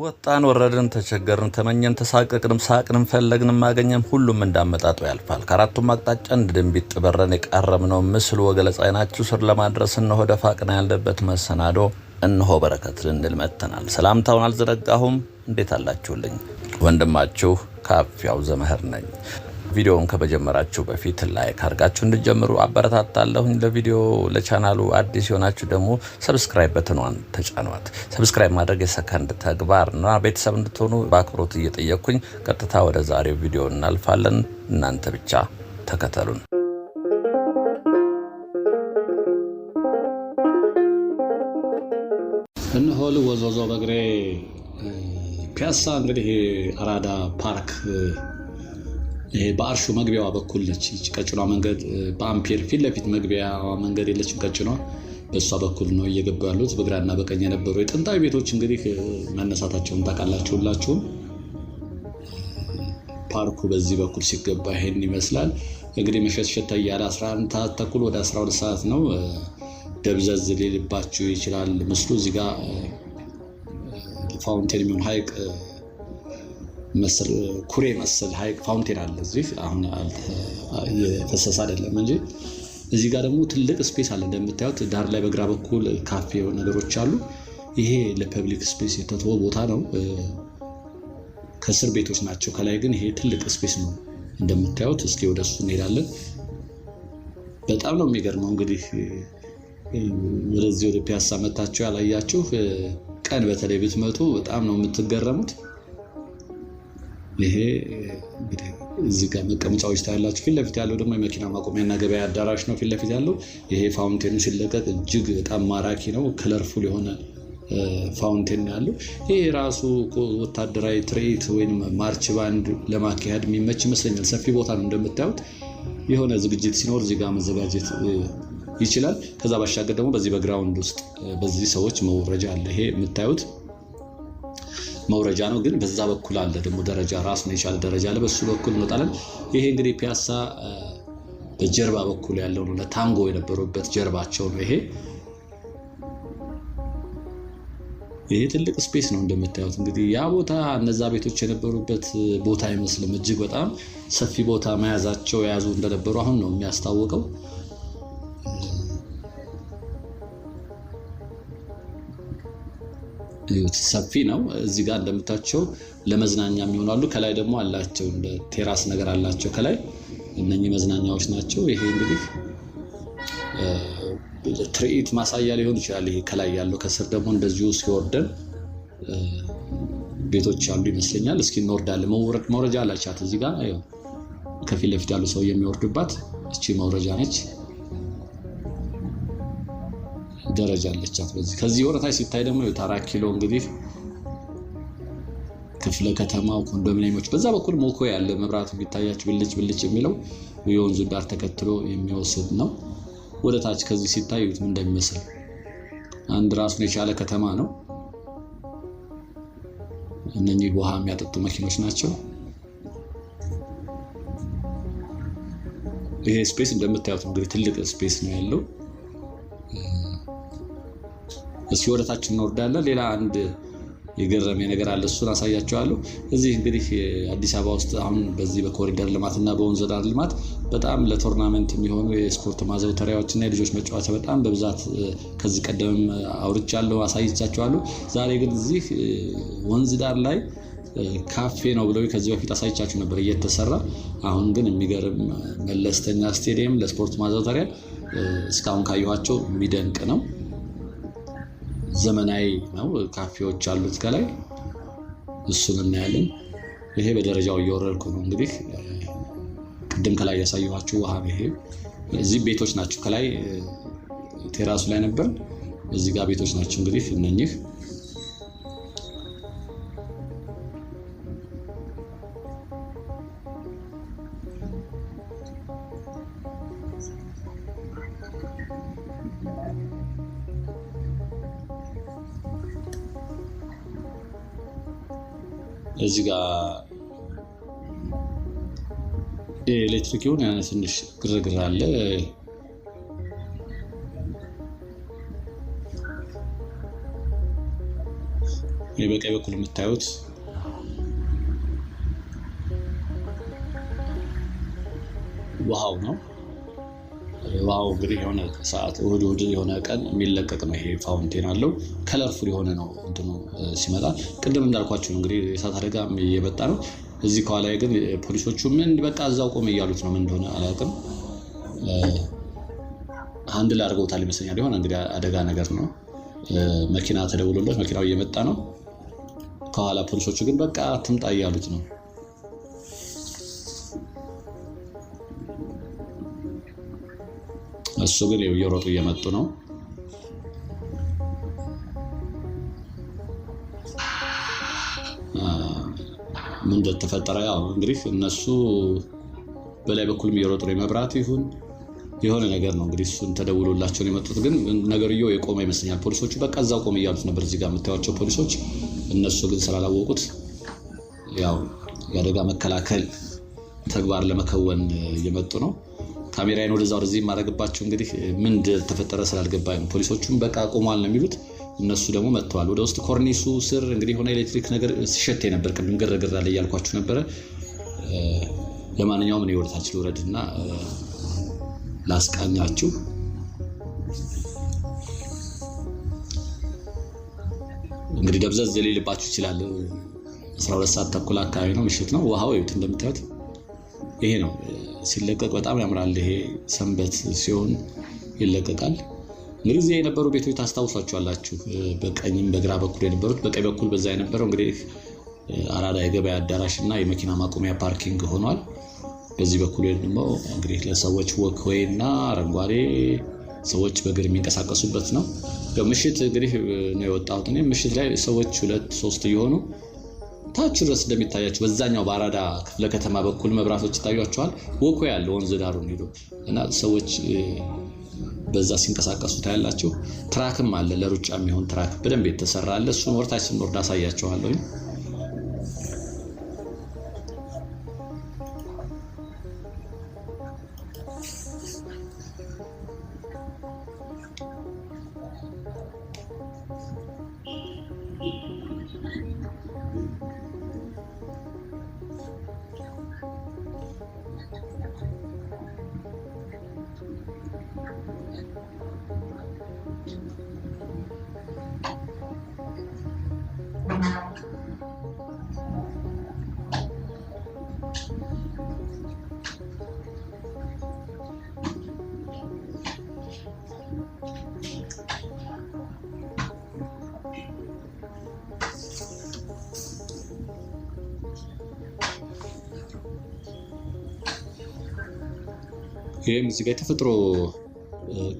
ወጣን ወረድን ተቸገርን ተመኘን ተሳቀቅንም ሳቅንም ፈለግንም ማገኘም ሁሉም እንዳመጣጡ ያልፋል። ከአራቱም አቅጣጫ እንድንቢጥ በረን የቃረምነው ምስል ወገለጻ አይናችሁ ስር ለማድረስ እነሆ ደፋቅና ያለበት መሰናዶ እነሆ በረከት ልንል መጥተናል። ሰላምታውን አልዘነጋሁም። እንዴት አላችሁልኝ? ወንድማችሁ ካፊያው ዘመህር ነኝ። ቪዲዮውን ከመጀመራችሁ በፊት ላይክ አድርጋችሁ እንድትጀምሩ አበረታታለሁኝ። ለቪዲዮ ለቻናሉ አዲስ የሆናችሁ ደግሞ ሰብስክራይብ በተኗን ተጫኗት። ሰብስክራይብ ማድረግ የሰከንድ ተግባርና ቤተሰብ እንድትሆኑ በአክብሮት እየጠየቅኩኝ ቀጥታ ወደ ዛሬው ቪዲዮ እናልፋለን። እናንተ ብቻ ተከተሉን። እነሆ ወዞዞ በግሬ ፒያሳ እንግዲህ አራዳ ፓርክ ይሄ በአርሹ መግቢያዋ በኩል ነች። ቀጭኗ መንገድ በአምፒር ፊት ለፊት መግቢያ መንገድ የለችም። ቀጭኗ በሷ በኩል ነው እየገቡ ያሉት። በግራና በቀኝ የነበሩ የጥንታዊ ቤቶች እንግዲህ መነሳታቸውን ታውቃላችሁ ሁላችሁም። ፓርኩ በዚህ በኩል ሲገባ ይሄን ይመስላል። እንግዲህ መሸትሸት እያለ 11 ተኩል ወደ 12 ሰዓት ነው። ደብዘዝ ሊልባችሁ ይችላል ምስሉ። እዚህ ጋር ፋውንቴን የሚሆን ሀይቅ መስል ኩሬ መስል ሀይቅ ፋውንቴን አለ። እዚህ አሁን የፈሰሰ አይደለም እንጂ እዚህ ጋር ደግሞ ትልቅ ስፔስ አለ። እንደምታዩት ዳር ላይ በግራ በኩል ካፌ ነገሮች አሉ። ይሄ ለፐብሊክ ስፔስ የተተወ ቦታ ነው። ከስር ቤቶች ናቸው። ከላይ ግን ይሄ ትልቅ ስፔስ ነው እንደምታዩት። እስኪ ወደሱ እንሄዳለን። በጣም ነው የሚገርመው። እንግዲህ ወደዚህ ወደ ፒያሳ መታችሁ ያላያችሁ ቀን በተለይ ብትመጡ በጣም ነው የምትገረሙት። ይሄ እንግዲህ እዚህ ጋር መቀመጫዎች ታያላችሁ። ፊት ለፊት ያለው ደግሞ የመኪና ማቆሚያና ገበያ አዳራሽ ነው። ፊት ለፊት ያለው ይሄ ፋውንቴኑ ሲለቀቅ እጅግ በጣም ማራኪ ነው። ከለርፉል የሆነ ፋውንቴን ያለው ይሄ ራሱ ወታደራዊ ትርኢት ወይም ማርች ባንድ ለማካሄድ የሚመች ይመስለኛል። ሰፊ ቦታ ነው እንደምታዩት። የሆነ ዝግጅት ሲኖር እዚህ ጋር መዘጋጀት ይችላል። ከዛ ባሻገር ደግሞ በዚህ በግራውንድ ውስጥ በዚህ ሰዎች መውረጃ አለ። ይሄ የምታዩት መውረጃ ነው፣ ግን በዛ በኩል አለ ደግሞ ደረጃ ራሱን የቻለ ደረጃ አለ። በሱ በኩል እንወጣለን። ይሄ እንግዲህ ፒያሳ በጀርባ በኩል ያለው ነው። ለታንጎ የነበሩበት ጀርባቸው ነው። ይሄ ትልቅ ስፔስ ነው እንደምታዩት። እንግዲህ ያ ቦታ እነዛ ቤቶች የነበሩበት ቦታ አይመስልም። እጅግ በጣም ሰፊ ቦታ መያዛቸው የያዙ እንደነበሩ አሁን ነው የሚያስታውቀው። ሰፊ ነው። እዚህ ጋር እንደምታቸው ለመዝናኛ የሚሆናሉ። ከላይ ደግሞ አላቸው እንደ ቴራስ ነገር አላቸው ከላይ። እነኚህ መዝናኛዎች ናቸው። ይሄ እንግዲህ ትርኢት ማሳያ ሊሆን ይችላል። ይሄ ከላይ ያለው ከስር ደግሞ እንደዚሁ ሲወርደን ቤቶች አሉ ይመስለኛል። እስኪ እንወርዳለን። መውረጃ አላቻት እዚህ ጋር ከፊት ለፊት ያሉ ሰው የሚወርዱባት እቺ መውረጃ ነች። ደረጃ አለቻት በዚህ። ከዚህ ወረታች ሲታይ ደግሞ የታራክ ኪሎ እንግዲህ ክፍለ ከተማው ኮንዶሚኒየሞች በዛ በኩል ሞኮ ያለ መብራቱ ቢታያችሁ ብልጭ የሚለው የወንዙ ዳር ተከትሎ የሚወስድ ነው። ወደታች ከዚህ ሲታዩት ምን እንደሚመስል አንድ ራሱን የቻለ ከተማ ነው። እነኚህ ውሃ የሚያጠጡ መኪኖች ናቸው። ይሄ ስፔስ እንደምታዩት እንግዲህ ትልቅ ስፔስ ነው ያለው። እስኪ ወደታችን እንወርዳለን። ሌላ አንድ የገረመኝ ነገር አለ፣ እሱን አሳያቸዋለሁ። እዚህ እንግዲህ አዲስ አበባ ውስጥ አሁን በዚህ በኮሪደር ልማትና በወንዝ ዳር ልማት በጣም ለቶርናመንት የሚሆኑ የስፖርት ማዘውተሪያዎችና የልጆች መጫወቻ በጣም በብዛት ከዚህ ቀደም አውርቻለሁ፣ አሳይቻቸዋለሁ። ዛሬ ግን እዚህ ወንዝ ዳር ላይ ካፌ ነው ብለው ከዚህ በፊት አሳይቻችሁ ነበር እየተሰራ። አሁን ግን የሚገርም መለስተኛ ስቴዲየም ለስፖርት ማዘውተሪያ እስካሁን ካየኋቸው የሚደንቅ ነው። ዘመናዊ ነው። ካፌዎች አሉት ከላይ፣ እሱን እናያለን። ይሄ በደረጃው እየወረድኩ ነው እንግዲህ ቅድም ከላይ ያሳየኋችሁ ውሃ ነው። ይሄ እዚህ ቤቶች ናቸው። ከላይ ቴራሱ ላይ ነበር፣ እዚህ ጋር ቤቶች ናቸው እንግዲህ እነኚህ። እዚህ ጋር ኤሌክትሪክ ይሁን ያነ ትንሽ ግርግር አለ። ይህ በቀኝ በኩል የምታዩት ውሃው ነው። ውሃው እንግዲህ የሆነ ሰዓት እሑድ የሆነ ቀን የሚለቀቅ ነው። ይሄ ፋውንቴን አለው። ከለርፉል የሆነ ነው እንትኑ ሲመጣ። ቅድም እንዳልኳችሁ ነው እንግዲህ የእሳት አደጋ እየመጣ ነው። እዚህ ከኋላ ግን ፖሊሶቹ ምን በቃ እዛው ቆም እያሉት ነው። ምን እንደሆነ አላውቅም። አንድ ላይ አድርገውታል ይመስለኛል። የሆነ እንግዲህ አደጋ ነገር ነው። መኪና ተደውሎለት መኪናው እየመጣ ነው። ከኋላ ፖሊሶቹ ግን በቃ አትምጣ እያሉት ነው። እሱ ግን እየሮጡ እየመጡ ነው። ምን እንደተፈጠረ ያው እንግዲህ እነሱ በላይ በኩልም እየሮጡ ነው። መብራት ይሁን የሆነ ነገር ነው እንግዲህ እሱን ተደውሎላቸው ነው የመጡት። ግን ነገርየው የቆመ ይመስለኛል። ፖሊሶቹ በቃ እዛው ቆም እያሉት ነበር፣ እዚህ ጋር የምታዩቸው ፖሊሶች። እነሱ ግን ስላላወቁት ያው የአደጋ መከላከል ተግባር ለመከወን እየመጡ ነው። ካሜራዬን ወደዚህ የማደርግባቸው እንግዲህ ምን እንደተፈጠረ ስላልገባኝ ነው። ፖሊሶቹም በቃ ቆሟል ነው የሚሉት፣ እነሱ ደግሞ መጥተዋል። ወደ ውስጥ ኮርኒሱ ስር እንግዲህ የሆነ ኤሌክትሪክ ነገር ሲሸት ነበር። ቅድም ግርግር አለ እያልኳችሁ ነበረ። ለማንኛውም እኔ ወደታች ልውረድና ላስቃኛችሁ። እንግዲህ ደብዘዝ ሊልባችሁ ይችላል። 12 ሰዓት ተኩል አካባቢ ነው፣ ምሽት ነው። ውሃው ይኸውት እንደምታዩት ይሄ ነው። ሲለቀቅ በጣም ያምራል። ይሄ ሰንበት ሲሆን ይለቀቃል። እንግዲህ እዚህ የነበሩ ቤቶች ታስታውሷቸዋላችሁ። በቀኝም በግራ በኩል የነበሩት፣ በቀኝ በኩል በዛ የነበረው እንግዲህ አራዳ የገበያ አዳራሽ እና የመኪና ማቆሚያ ፓርኪንግ ሆኗል። በዚህ በኩል ደግሞ እንግዲህ ለሰዎች ወክዌይ እና አረንጓዴ ሰዎች በእግር የሚንቀሳቀሱበት ነው። ምሽት እንግዲህ ነው የወጣሁት እኔ። ምሽት ላይ ሰዎች 2-3 እየሆኑ ታች ድረስ እንደሚታያቸው በዛኛው በአራዳ ክፍለ ከተማ በኩል መብራቶች ይታያቸዋል። ወክዌይ ያለ ወንዝ ዳሩን ሄዶ እና ሰዎች በዛ ሲንቀሳቀሱ ታያላችሁ። ትራክም አለ፣ ለሩጫ የሚሆን ትራክ በደንብ የተሰራ አለ። እሱን ወርታች ስንወርድ አሳያቸዋለሁ። ይሄም እዚህ ጋር የተፈጥሮ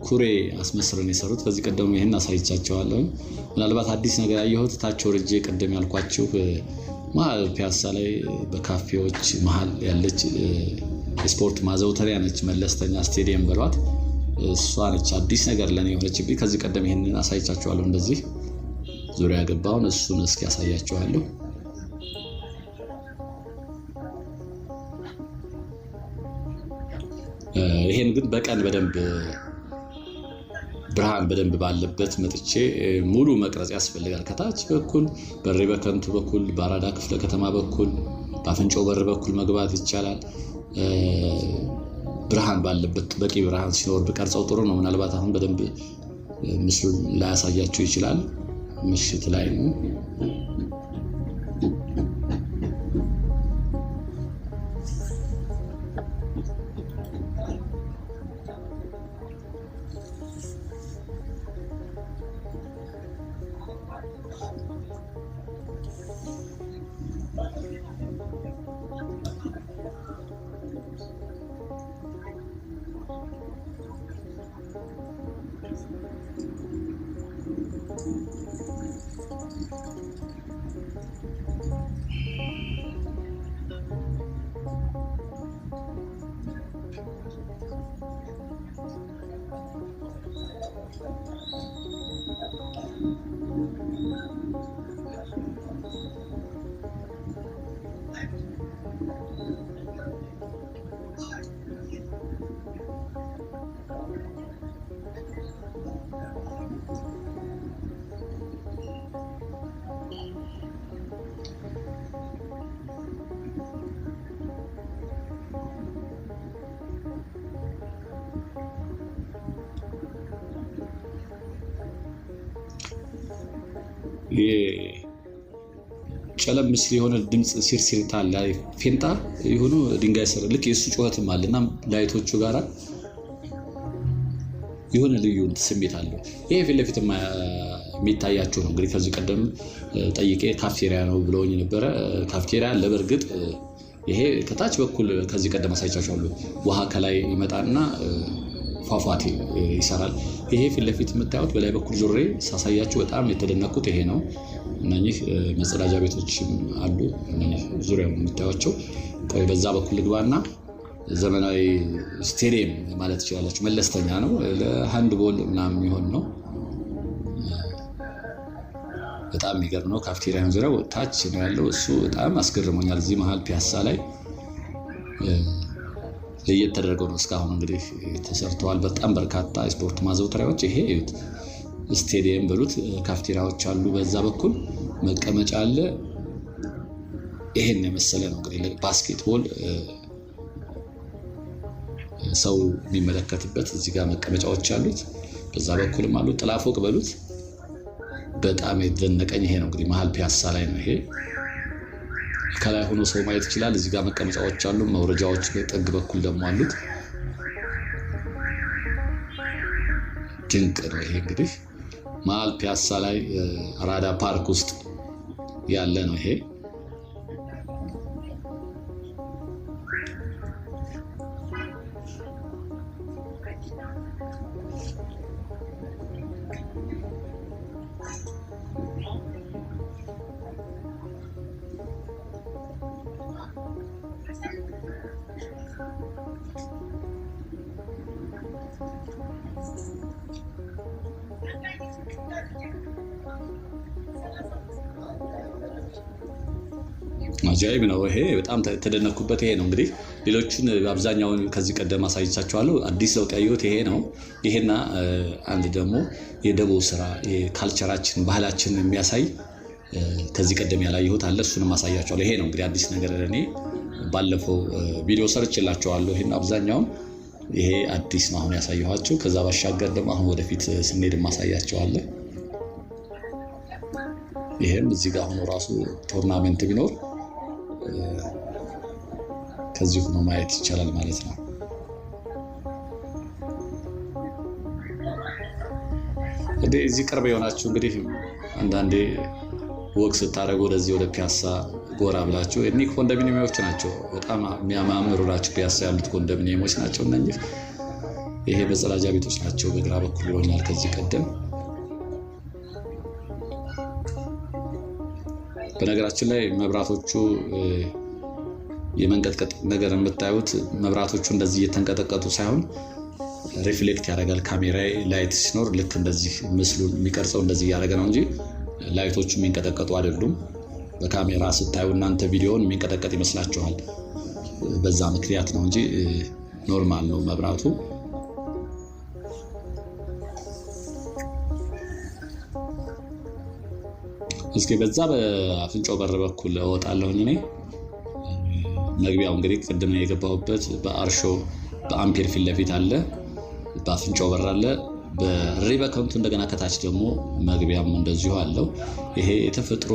ኩሬ አስመስረን የሰሩት ከዚህ ቀደም ይሄን አሳይቻቸዋለሁ። ምናልባት አዲስ ነገር ያየሁት ታች ወርጄ ቀደም ያልኳችሁ መሀል ፒያሳ ላይ በካፌዎች መሀል ያለች ስፖርት ማዘውተሪያ ነች። መለስተኛ ስቴዲየም በሏት፣ እሷ ነች አዲስ ነገር ለኔ የሆነችብኝ። ከዚህ ቀደም ይሄንን አሳይቻቸዋለሁ። እንደዚህ ዙሪያ ገባውን እሱን እስኪ ያሳያቸዋለሁ። ይሄን ግን በቀን በደንብ ብርሃን በደንብ ባለበት መጥቼ ሙሉ መቅረጽ ያስፈልጋል። ከታች በኩል በሬ በከንቱ በኩል በአራዳ ክፍለ ከተማ በኩል በአፍንጮ በር በኩል መግባት ይቻላል። ብርሃን ባለበት በቂ ብርሃን ሲኖር ብቀርጸው ጥሩ ነው። ምናልባት አሁን በደንብ ምስሉ ላያሳያችሁ ይችላል። ምሽት ላይ ነው። ጨለም ምስል የሆነ ድምፅ ሲርሲርታ ላይ ፌንጣ የሆኑ ድንጋይ ስር ልክ የሱ ጩኸትም አለና ላይቶቹ ጋራ የሆነ ልዩ ስሜት አለው። ይሄ ፊት ለፊት የሚታያቸው ነው። እንግዲህ ከዚህ ቀደም ጠይቄ ካፍቴሪያ ነው ብለውኝ ነበረ። ካፍቴሪያ አለ በእርግጥ ይሄ ከታች በኩል ከዚህ ቀደም አሳይቻችኋለሁ። ውሃ ከላይ ይመጣና ፏፏቴ ይሰራል። ይሄ ፊት ለፊት የምታዩት በላይ በኩል ዙሬ ሳሳያችሁ በጣም የተደነቁት ይሄ ነው። እነኚህ መጸዳጃ ቤቶችም አሉ። እነኚህ ዙሪያውን የምታዩቸው። ቆይ በዛ በኩል ልግባና ዘመናዊ ስቴዲየም ማለት ትችላላችሁ። መለስተኛ ነው፣ ለሃንድ ቦል ምናምን የሚሆን ነው። በጣም የሚገርም ነው። ካፍቴሪያን ዙሪያው ታች ነው ያለው። እሱ በጣም አስገርሞኛል። እዚህ መሀል ፒያሳ ላይ ለየት ተደርገው ነው እስካሁን እንግዲህ ተሰርተዋል። በጣም በርካታ ስፖርት ማዘውተሪያዎች ይሄ ስቴዲየም በሉት ካፍቴሪያዎች አሉ። በዛ በኩል መቀመጫ አለ። ይሄን የመሰለ ነው እንግዲህ ባስኬትቦል ሰው የሚመለከትበት እዚህ ጋር መቀመጫዎች አሉት። በዛ በኩልም አሉ። ጥላ ፎቅ በሉት። በጣም የተደነቀኝ ይሄ ነው እንግዲህ መሀል ፒያሳ ላይ ነው። ይሄ ከላይ ሆኖ ሰው ማየት ይችላል። እዚህ ጋር መቀመጫዎች አሉ። መውረጃዎች በጥግ በኩል ደግሞ አሉት። ድንቅ ነው። ይሄ እንግዲህ መሀል ፒያሳ ላይ አራዳ ፓርክ ውስጥ ያለ ነው። ይሄ አጃይብ ነው። ይሄ በጣም ተደነኩበት። ይሄ ነው እንግዲህ ሌሎቹን አብዛኛውን ከዚህ ቀደም አሳይቻችኋለሁ። አዲስ ለውጥ ያየሁት ይሄ ነው። ይሄና አንድ ደግሞ የደቦ ስራ የካልቸራችን ባህላችን የሚያሳይ ከዚህ ቀደም ያላየሁት አለ። እሱንም አሳያችኋለሁ። ይሄ ነው እንግዲህ አዲስ ነገር እኔ ባለፈው ቪዲዮ ሰርችላችኋለሁ። ይሄን አብዛኛውን ይሄ አዲስ ነው አሁን ያሳየኋችሁ። ከዛ ባሻገር ደግሞ አሁን ወደፊት ስንሄድ ማሳያችኋለሁ። ይሄም እዚህ ጋር ሆኖ ራሱ ቶርናመንት ቢኖር ከዚህ ሆኖ ማየት ይቻላል ማለት ነው። እዚህ ቅርብ የሆናችሁ እንግዲህ አንዳንዴ ወቅ ስታደርጉ ወደዚህ ወደ ፒያሳ ጎራ ብላችሁ እኒህ ኮንዶሚኒየሞች ናቸው። በጣም የሚያማምሩ ናቸው። ፒያሳ ያሉት ኮንዶሚኒየሞች ናቸው እነኚህ። ይሄ መጸዳጃ ቤቶች ናቸው። በግራ በኩል ይሆናል ከዚህ ቀደም። በነገራችን ላይ መብራቶቹ የመንቀጥቀጥ ነገር የምታዩት መብራቶቹ እንደዚህ እየተንቀጠቀጡ ሳይሆን ሪፍሌክት ያደርጋል። ካሜራ ላይት ሲኖር ልክ እንደዚህ ምስሉ የሚቀርጸው እንደዚህ እያደረገ ነው እንጂ ላይቶቹ የሚንቀጠቀጡ አይደሉም። በካሜራ ስታዩ እናንተ ቪዲዮውን የሚንቀጠቀጥ ይመስላችኋል። በዛ ምክንያት ነው እንጂ ኖርማል ነው መብራቱ። እስኪ በዛ በአፍንጫው በር በኩል እወጣለሁኝ እኔ። መግቢያው እንግዲህ ቅድም የገባሁበት በአርሾ በአምፔር ፊት ለፊት አለ። በአፍንጫው በር አለ። በሪበከንቱ እንደገና ከታች ደግሞ መግቢያም እንደዚሁ አለው። ይሄ የተፈጥሮ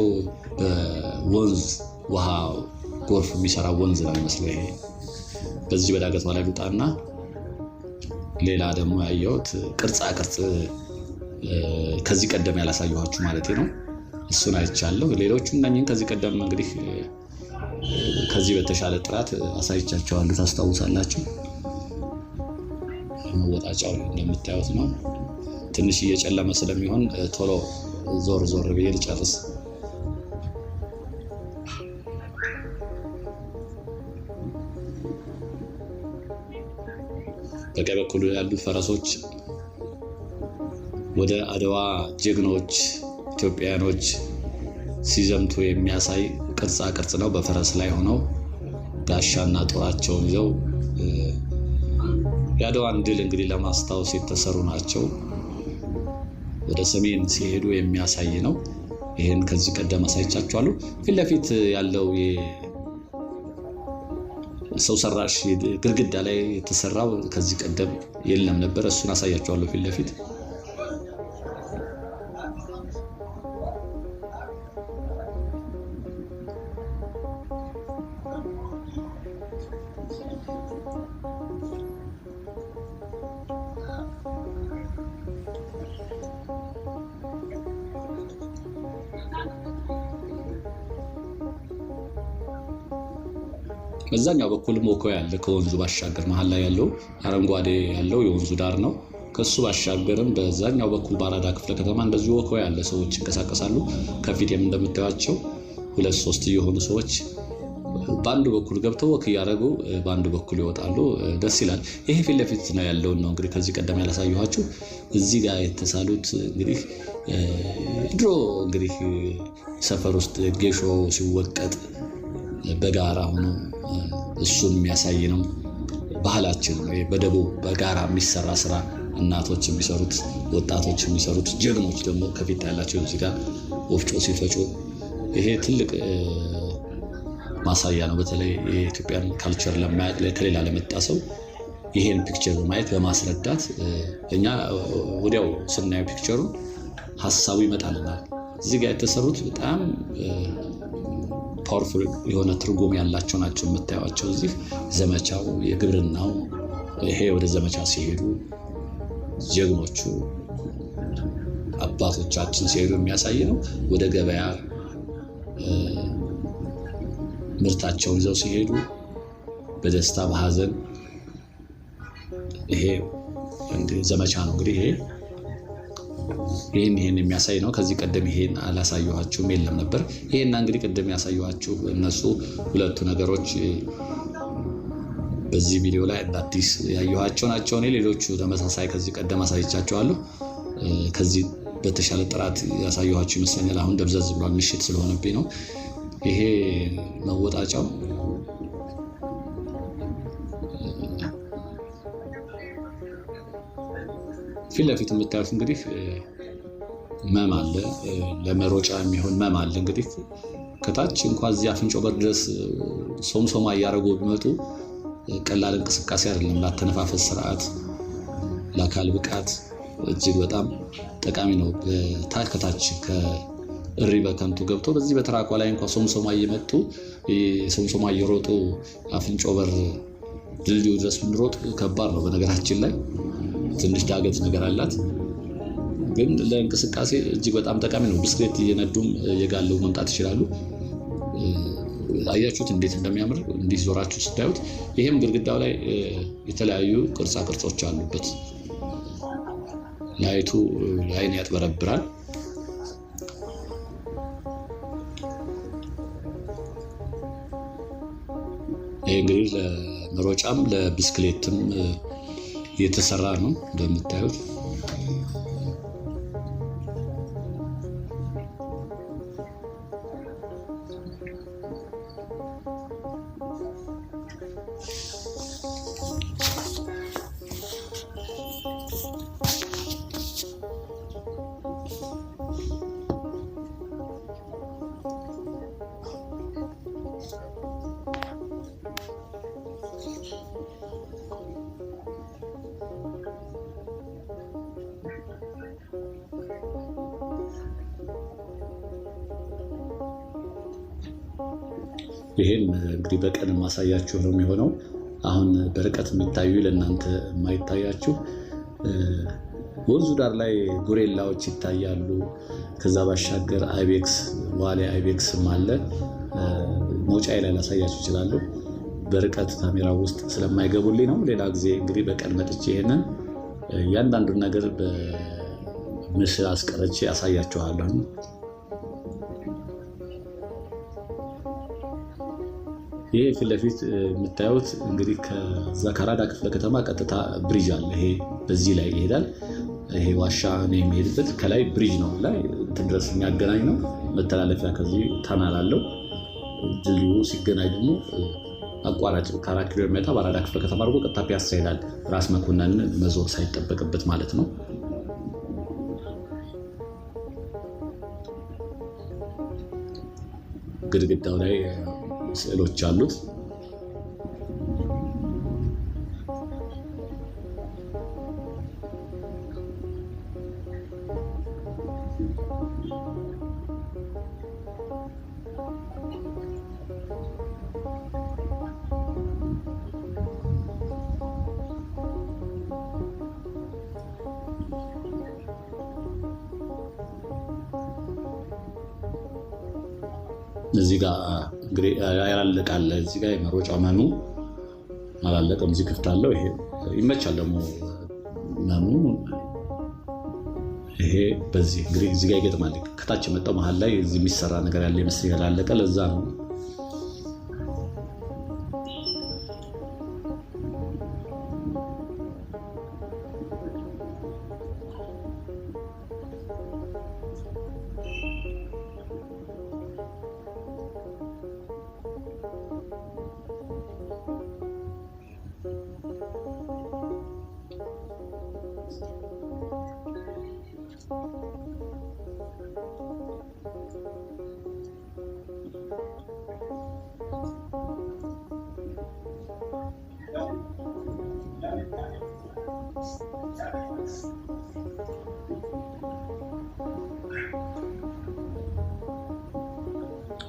በወንዝ ውሃ ጎርፍ የሚሰራ ወንዝ ነው የሚመስለው። ይሄ በዚህ በዳገቷ ላይ ልውጣና ሌላ ደግሞ ያየሁት ቅርጻ ቅርጽ ከዚህ ቀደም ያላሳየኋችሁ ማለት ነው። እሱን አይቻለሁ። ሌሎቹ እነኝን ከዚህ ቀደም እንግዲህ ከዚህ በተሻለ ጥራት አሳይቻቸዋለሁ። ታስታውሳላችሁ። መወጣጫው እንደምታዩት ነው። ትንሽ እየጨለመ ስለሚሆን ቶሎ ዞር ዞር ብዬ ልጨርስ። በቀኝ በኩል ያሉት ፈረሶች ወደ አድዋ ጀግኖች ኢትዮጵያውያኖች ሲዘምቱ የሚያሳይ ቅርጻ ቅርጽ ነው። በፈረስ ላይ ሆነው ጋሻና ጦራቸውን ይዘው የአድዋን ድል እንግዲህ ለማስታወስ የተሰሩ ናቸው። ወደ ሰሜን ሲሄዱ የሚያሳይ ነው። ይሄን ከዚህ ቀደም አሳይቻችኋለሁ። ፊት ለፊት ያለው ሰው ሰራሽ ግድግዳ ላይ የተሰራው ከዚህ ቀደም የለም ነበር። እሱን አሳያችኋለሁ ፊት ለፊት። በዛኛው በኩል ሞኮ ያለ ከወንዙ ባሻገር መሀል ላይ ያለው አረንጓዴ ያለው የወንዙ ዳር ነው። ከሱ ባሻገርም በዛኛው በኩል በአራዳ ክፍለ ከተማ እንደዚሁ ወኮ ያለ ሰዎች ይንቀሳቀሳሉ። ከፊቴም እንደምታዩቸው 2-3 የሆኑ ሰዎች በአንዱ በኩል ገብተው ወክ እያደረጉ በአንዱ በኩል ይወጣሉ። ደስ ይላል። ይሄ ፊት ለፊት ነው ያለውን ነው እንግዲህ ከዚህ ቀደም ያላሳየኋችሁ። እዚህ ጋር የተሳሉት እንግዲህ ድሮ እንግዲህ ሰፈር ውስጥ ጌሾ ሲወቀጥ በጋራ ሆኖ እሱን የሚያሳይ ነው። ባህላችን ነው። በደቦ በጋራ የሚሰራ ስራ እናቶች የሚሰሩት፣ ወጣቶች የሚሰሩት፣ ጀግኖች ደግሞ ከፊት ያላቸው እዚህ ጋር ወፍጮ ሲፈጩ ይሄ ትልቅ ማሳያ ነው። በተለይ የኢትዮጵያን ካልቸር ለማያውቅ ከሌላ ለመጣ ሰው ይሄን ፒክቸር በማየት በማስረዳት እኛ ወዲያው ስናየው ፒክቸሩን ሀሳቡ ይመጣልናል። እዚህ ጋር የተሰሩት በጣም ፓወርፉል የሆነ ትርጉም ያላቸው ናቸው የምታዩቸው። እዚህ ዘመቻው የግብርናው ይሄ ወደ ዘመቻ ሲሄዱ ጀግኖቹ አባቶቻችን ሲሄዱ የሚያሳይ ነው። ወደ ገበያ ምርታቸውን ይዘው ሲሄዱ በደስታ በሐዘን ይሄ እንግዲህ ዘመቻ ነው። እንግዲህ ይሄን የሚያሳይ ነው። ከዚህ ቀደም ይሄን አላሳየኋችሁም የለም ነበር። ይሄና እንግዲህ ቀደም ያሳየኋችሁ እነሱ ሁለቱ ነገሮች በዚህ ቪዲዮ ላይ አዲስ ያየኋቸው ናቸው። እኔ ሌሎቹ ተመሳሳይ ከዚህ ቀደም አሳይቻቸዋለሁ። ከዚህ በተሻለ ጥራት ያሳየኋችሁ ይመስለኛል። አሁን ደብዘዝ ብሏል፣ ምሽት ስለሆነብኝ ነው። ይሄ መወጣጫው ፊት ለፊት የምታዩት እንግዲህ መም አለ፣ ለመሮጫ የሚሆን መም አለ። እንግዲህ ከታች እንኳን እዚህ አፍንጮ በር ድረስ ሶምሶማ እያደረጉ ቢመጡ ቀላል እንቅስቃሴ አይደለም። ላተነፋፈስ ስርዓት፣ ለአካል ብቃት እጅግ በጣም ጠቃሚ ነው። ከታች ከእሪ በከንቱ ገብቶ በዚህ በተራቋ ላይ እንኳን ሶምሶማ እየመጡ ሶምሶማ እየሮጡ አፍንጮ በር ድልድዩ ድረስ ብንሮጥ ከባድ ነው። በነገራችን ላይ ትንሽ ዳገት ነገር አላት፣ ግን ለእንቅስቃሴ እጅግ በጣም ጠቃሚ ነው። ብስክሌት እየነዱም እየጋለቡ መምጣት ይችላሉ። አያችሁት እንዴት እንደሚያምር እንዲህ ዞራችሁ ስታዩት። ይሄም ግድግዳው ላይ የተለያዩ ቅርጻ ቅርጾች አሉበት። ላይቱ ላይን ያጥበረብራል። ይሄ እንግዲህ ለመሮጫም ለብስክሌትም የተሰራ ነው እንደምታዩት። ይሄን እንግዲህ በቀን ማሳያችሁ ነው የሚሆነው። አሁን በርቀት የሚታዩ ለእናንተ የማይታያችሁ ወንዙ ዳር ላይ ጎሬላዎች ይታያሉ። ከዛ ባሻገር አይቤክስ ዋሊያ አይቤክስም አለ። መውጫዬ ላይ ላሳያችሁ እችላለሁ። በርቀት ካሜራ ውስጥ ስለማይገቡልኝ ነው። ሌላ ጊዜ እንግዲህ በቀን መጥቼ ይሄንን እያንዳንዱን ነገር በምስል አስቀርቼ አሳያችኋለሁ። ይሄ ፊት ለፊት የምታዩት እንግዲህ ከዛ ከአራዳ ክፍለ ከተማ ቀጥታ ብሪጅ አለ። ይሄ በዚህ ላይ ይሄዳል። ይሄ ዋሻ ነው የሚሄድበት። ከላይ ብሪጅ ነው ላይ እንትን ድረስ የሚያገናኝ ነው። መተላለፊያ ከዚህ ታናል አለው። ድልድዩ ሲገናኝ ደግሞ አቋራጭ ከ4 ኪሎ ሜትር በአራዳ ክፍለ ከተማ አድርጎ ቀጥታ ፒያሳ ይሄዳል። ራስ መኮንን መዞር ሳይጠበቅበት ማለት ነው። ግድግዳው ላይ ስዕሎች አሉት። እዚህ ጋር እንግዲህ ያላለቃለ እዚህ ጋር የመሮጫ መኑ አላለቀም። እዚህ ክፍት አለው። ይሄ ይመቻል ደግሞ መኑ። ይሄ በዚህ እንግዲህ እዚህ ጋር ይገጥማል። ከታች የመጣው መሀል ላይ እዚህ የሚሰራ ነገር ያለ ይመስል ያላለቀ ለዛ ነው።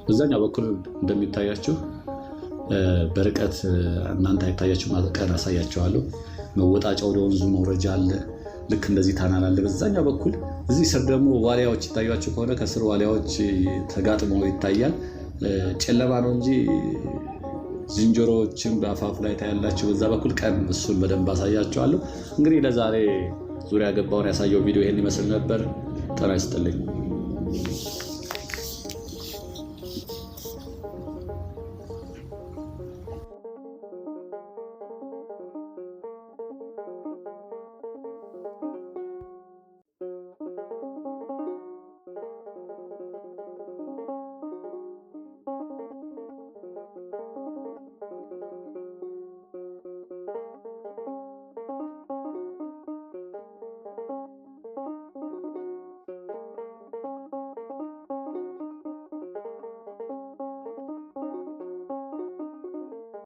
በዛኛው በኩል እንደሚታያችሁ በርቀት እናንተ አይታያችሁ ቀን አሳያችኋለሁ። መወጣጫ ወደ ወንዙ መውረጃ አለ። ልክ እንደዚህ ታናል አለ በዛኛው በኩል። እዚህ ስር ደግሞ ዋሊያዎች ይታያችሁ ከሆነ ከስር ዋሊያዎች ተጋጥመው ይታያል። ጨለማ ነው እንጂ ዝንጀሮዎችን በአፋፉ ላይ ታያላችሁ በዛ በኩል። ቀን እሱን በደንብ አሳያችኋለሁ። እንግዲህ ለዛሬ ዙሪያ ገባውን ያሳየው ቪዲዮ ይሄን ይመስል ነበር። ጤና ይስጥልኝ።